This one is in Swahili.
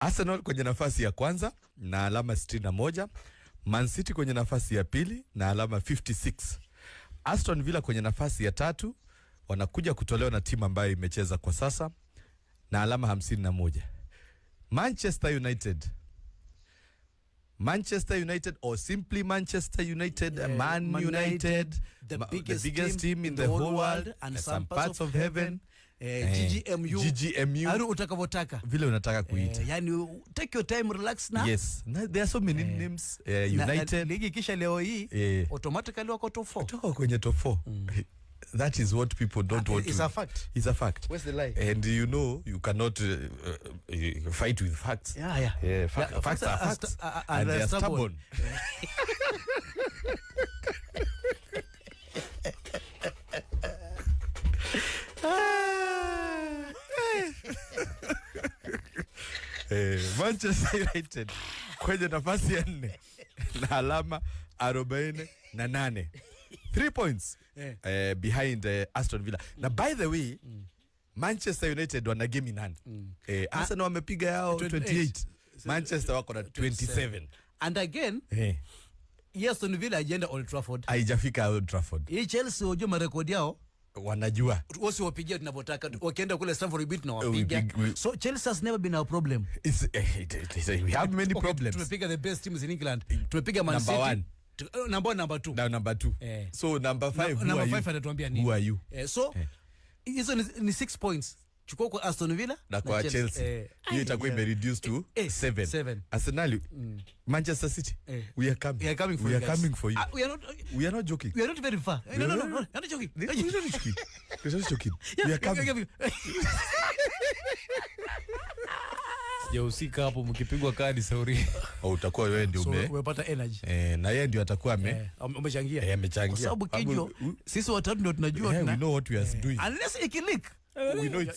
Arsenal kwenye nafasi ya kwanza na alama 61, Man City kwenye nafasi ya pili na alama 56. Aston Villa kwenye nafasi ya tatu, wanakuja kutolewa na timu ambayo imecheza kwa sasa na alama 51. Manchester United or simply Manchester United, Man United, the biggest team in the whole world and some parts of heaven. GGMU. Haru utakavotaka. Vile unataka kuita. Yani take your time, relax na. Yes. There are so many names. United. Ligi kisha leo hii automatically wako top 4. Kutoka kwenye top 4. That is what people don't want to. It's a fact. It's a fact. Where's the lie? And you know, you cannot fight with facts. Yeah. Facts are facts. And they are stubborn. Manchester United kwenye nafasi ya 4 na alama 48. 3 points behind Aston Villa. Na by the way, Manchester United wana game in hand. Arsenal wamepiga yao 28. Manchester wako na 27. And again, Aston Villa hajaenda Old Trafford. Haijafika Old Trafford. Hii Chelsea wajua marekodi yao. Wanajua. Wasi wapigia tunapotaka. Wakienda kule Stamford Bridge na wapiga. So Chelsea has never been our problem. We have many problems. Tumepiga the best teams in England. Tumepiga Man City. Number 2. Now number 2. So number 5. Number 5 anatuambia nini? Who are you? So hizo ni 6 points. Chukua kwa Aston Villa na kwa Chelsea. Hiyo itakuwa reduced to 7. Arsenal, Manchester City. We are coming. We are coming for you. We are not joking. We are not very far. No. You're not joking. We're not joking. We are coming. Usika hapo mkipigwa kadi sauri. Utakuwa wewe ndio umepata energy. Na yeye ndio atakuwa umechangia. Amechangia. Kwa sababu kijo sisi watatu ndio tunajua we know what we are doing. Unless ikilik. We know it.